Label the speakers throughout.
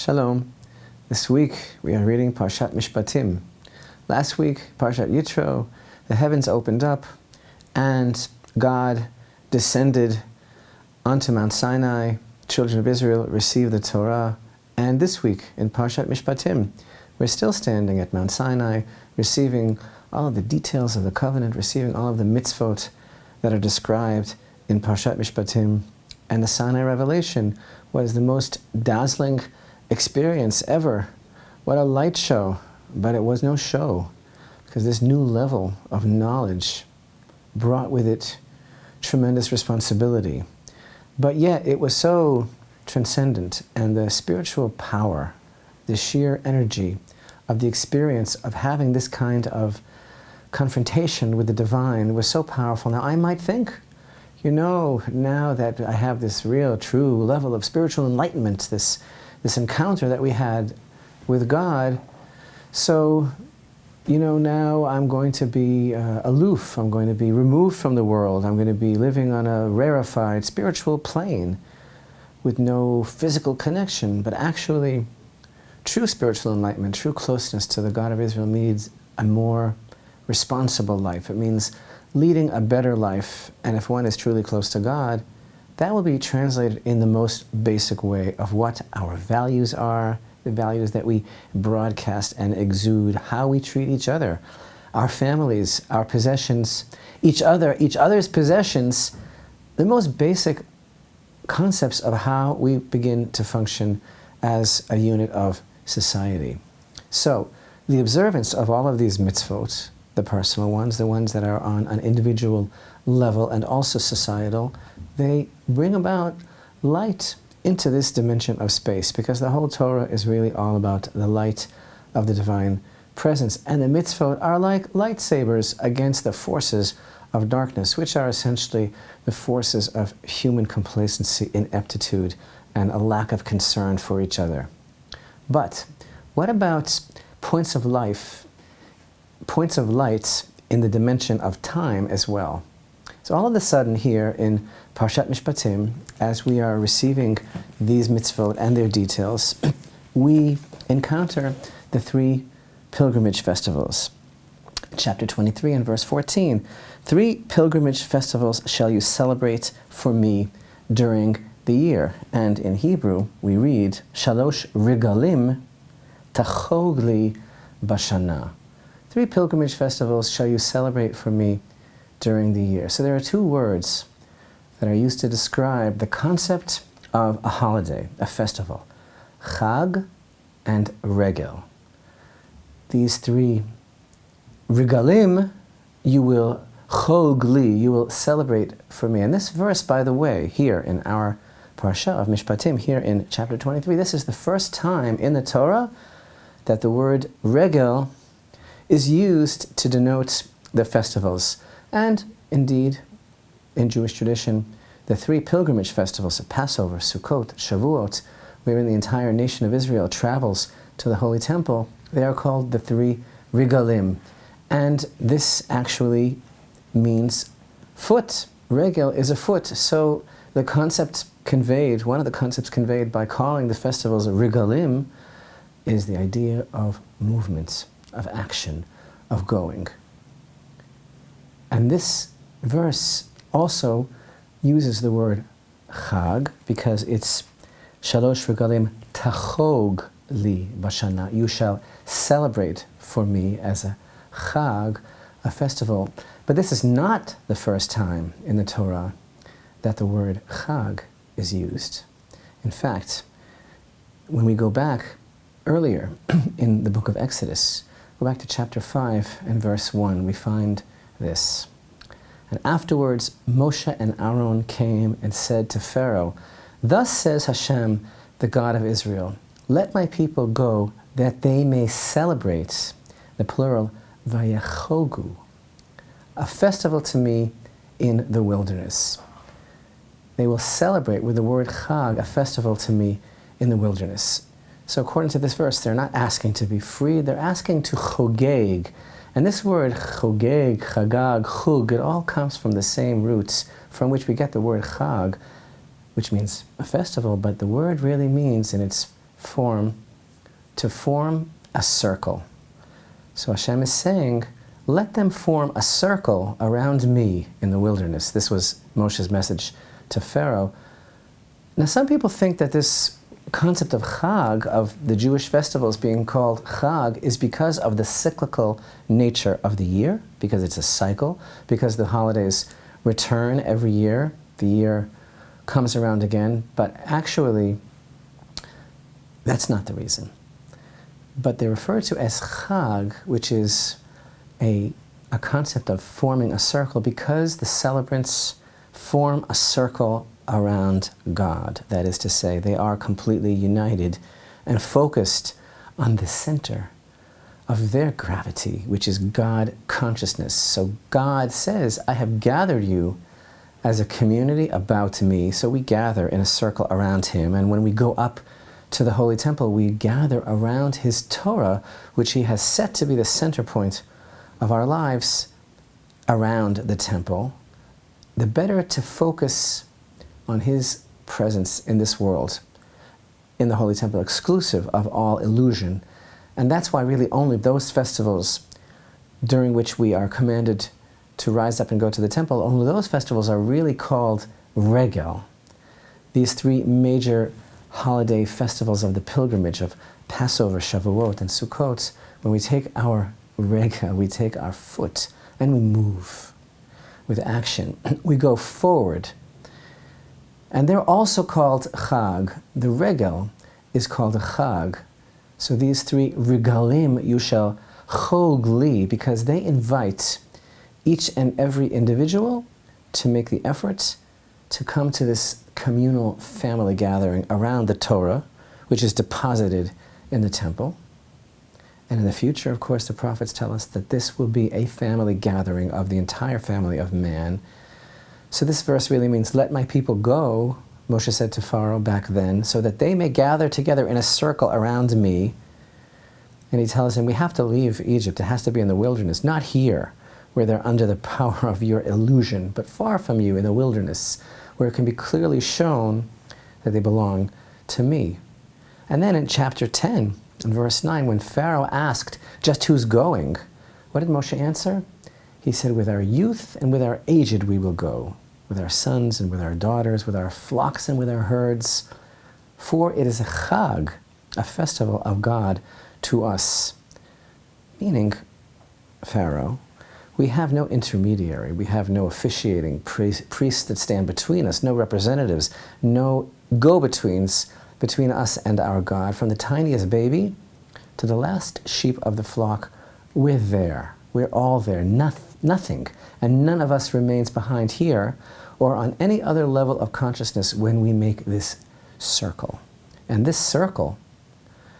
Speaker 1: Shalom. This week we are reading Parashat Mishpatim. Last week, Parashat Yitro, the heavens opened up and God descended onto Mount Sinai. Children of Israel received the Torah. And this week in Parashat Mishpatim, we're still standing at Mount Sinai, receiving all of the details of the covenant, receiving all of the mitzvot that are described in Parashat Mishpatim. And the Sinai revelation was the most dazzling experience ever. What a light show, but it was no show, because this new level of knowledge brought with it tremendous responsibility. But yet it was so transcendent, and the spiritual power, the sheer energy of the experience of having this kind of confrontation with the divine was so powerful. Now I might think, now that I have this real, true level of spiritual enlightenment, this encounter that we had with God, so, now I'm going to be aloof, I'm going to be removed from the world, I'm going to be living on a rarefied spiritual plane with no physical connection. But actually, true spiritual enlightenment, true closeness to the God of Israel needs a more responsible life. It means leading a better life, and if one is truly close to God, that will be translated in the most basic way of what our values are, the values that we broadcast and exude, how we treat each other, our families, our possessions, each other's possessions, the most basic concepts of how we begin to function as a unit of society. So, the observance of all of these mitzvot, the personal ones, the ones that are on an individual level and also societal, they bring about light into this dimension of space, because the whole Torah is really all about the light of the divine presence. And the mitzvot are like lightsabers against the forces of darkness, which are essentially the forces of human complacency, ineptitude, and a lack of concern for each other. But what about points of light in the dimension of time as well? So all of a sudden here in Parashat Mishpatim, as we are receiving these mitzvot and their details, we encounter the three pilgrimage festivals. Chapter 23 and verse 14. 3 pilgrimage festivals shall you celebrate for me during the year. And in Hebrew we read, Shalosh regalim tachogli bashana. 3 pilgrimage festivals shall you celebrate for me during the year. So there are 2 words that are used to describe the concept of a holiday, a festival. Chag and regel. These 3 regalim, you will chogli, you will celebrate for me. And this verse, by the way, here in our Parasha of Mishpatim, here in chapter 23, this is the first time in the Torah that the word regel is used to denote the festivals. And indeed, in Jewish tradition, the 3 pilgrimage festivals of Passover, Sukkot, Shavuot, wherein the entire nation of Israel travels to the Holy Temple, they are called the 3 regalim. And this actually means foot. Regel is a foot. So the concept conveyed, one of the concepts conveyed by calling the festivals regalim, is the idea of movement, of action, of going. And this verse also uses the word chag, because it's shalosh regalim tachog li bashana. You shall celebrate for me as a chag, a festival. But this is not the first time in the Torah that the word chag is used. In fact, when we go back earlier in the book of Exodus, go back to chapter 5 and verse 1, we find this. And afterwards Moshe and Aaron came and said to Pharaoh, Thus says Hashem, the God of Israel, let my people go that they may celebrate, the plural, vayachogu, a festival to me in the wilderness. They will celebrate with the word chag, a festival to me in the wilderness. So according to this verse, they're not asking to be free, they're asking to chogeg. And this word chogeg, chagag, chug, it all comes from the same roots from which we get the word chag, which means a festival, but the word really means in its to form a circle. So Hashem is saying, let them form a circle around me in the wilderness. This was Moshe's message to Pharaoh. Now some people think that this concept of Chag, of the Jewish festivals being called Chag, is because of the cyclical nature of the year, because it's a cycle, because the holidays return every year, the year comes around again, but actually that's not the reason. But they're referred to as Chag, which is a concept of forming a circle, because the celebrants form a circle around God. That is to say, they are completely united and focused on the center of their gravity, which is God consciousness. So God says, I have gathered you as a community about me. So we gather in a circle around him, and when we go up to the Holy Temple, we gather around his Torah, which he has set to be the center point of our lives around the temple. The better to focus on his presence in this world, in the Holy Temple, exclusive of all illusion. And that's why really only those festivals during which we are commanded to rise up and go to the temple, only those festivals are really called regel. These three major holiday festivals of the pilgrimage of Passover, Shavuot, and Sukkot, when we take our regel, we take our foot and we move with action. We go forward. And they're also called Chag. The regel is called a Chag. So these three regalim you shall chog li, because they invite each and every individual to make the effort to come to this communal family gathering around the Torah, which is deposited in the temple. And in the future, of course, the prophets tell us that this will be a family gathering of the entire family of man. So this verse really means, let my people go, Moshe said to Pharaoh back then, so that they may gather together in a circle around me. And he tells him, we have to leave Egypt. It has to be in the wilderness, not here, where they're under the power of your illusion, but far from you in the wilderness, where it can be clearly shown that they belong to me. And then in chapter 10, in verse 9, when Pharaoh asked just who's going, what did Moshe answer? He said, with our youth and with our aged we will go, with our sons and with our daughters, with our flocks and with our herds, for it is a chag, a festival of God to us. Meaning, Pharaoh, we have no intermediary, we have no officiating priests that stand between us, no representatives, no go-betweens between us and our God. From the tiniest baby to the last sheep of the flock, we're there. We're all there, nothing. And none of us remains behind here or on any other level of consciousness when we make this circle. And this circle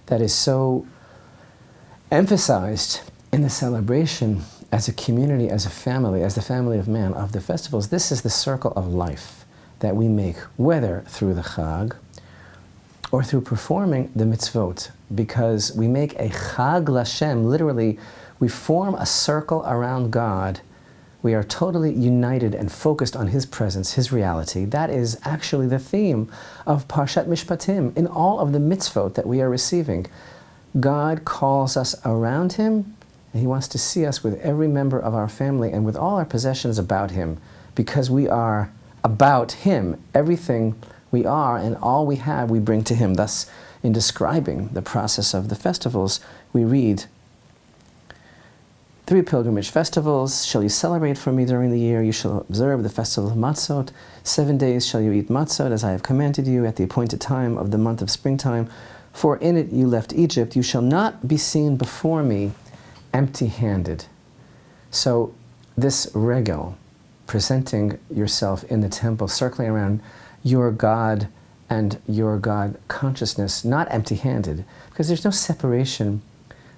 Speaker 1: that is so emphasized in the celebration as a community, as a family, as the family of man, of the festivals, this is the circle of life that we make, whether through the Chag or through performing the mitzvot, because we make a Chag Lashem, literally, we form a circle around God. We are totally united and focused on his presence, his reality. That is actually the theme of Parashat Mishpatim. In all of the mitzvot that we are receiving, God calls us around him, and he wants to see us with every member of our family and with all our possessions about him, because we are about him. Everything we are and all we have we bring to him. Thus, in describing the process of the festivals, we read, 3 pilgrimage festivals shall you celebrate for me during the year. You shall observe the festival of Matzot. 7 days shall you eat Matzot, as I have commanded you, at the appointed time of the month of springtime. For in it you left Egypt. You shall not be seen before me empty-handed. So this regel, presenting yourself in the temple, circling around your God and your God consciousness, not empty-handed, because there's no separation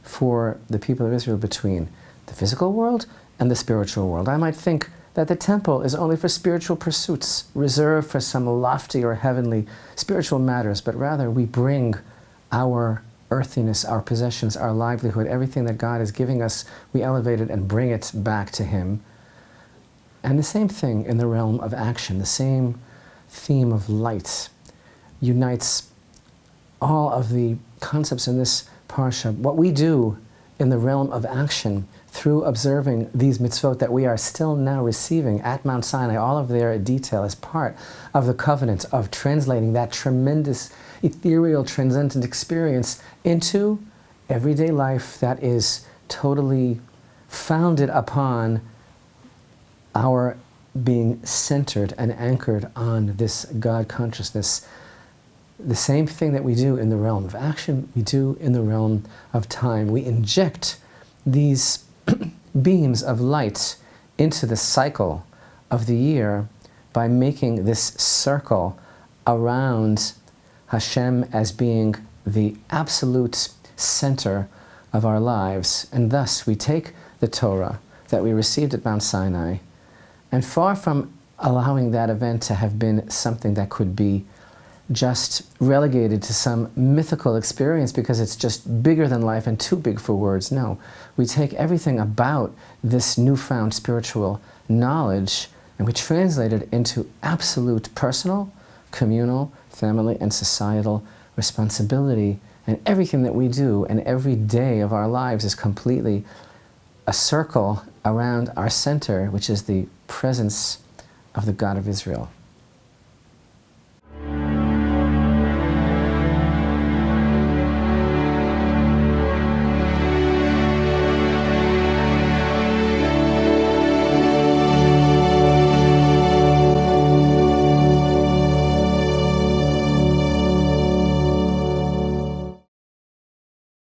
Speaker 1: for the people of Israel between the physical world and the spiritual world. I might think that the temple is only for spiritual pursuits, reserved for some lofty or heavenly spiritual matters, but rather we bring our earthiness, our possessions, our livelihood, everything that God is giving us, we elevate it and bring it back to him. And the same thing in the realm of action, the same theme of light unites all of the concepts in this parsha, what we do in the realm of action through observing these mitzvot that we are still now receiving at Mount Sinai, all of their detail as part of the covenant of translating that tremendous, ethereal, transcendent experience into everyday life that is totally founded upon our being centered and anchored on this God consciousness. The same thing that we do in the realm of action, we do in the realm of time. We inject these beams of light into the cycle of the year by making this circle around Hashem as being the absolute center of our lives. And thus we take the Torah that we received at Mount Sinai, and far from allowing that event to have been something that could be just relegated to some mythical experience because it's just bigger than life and too big for words. No, we take everything about this newfound spiritual knowledge and we translate it into absolute personal, communal, family, and societal responsibility. And everything that we do and every day of our lives is completely a circle around our center, which is the presence of the God of Israel.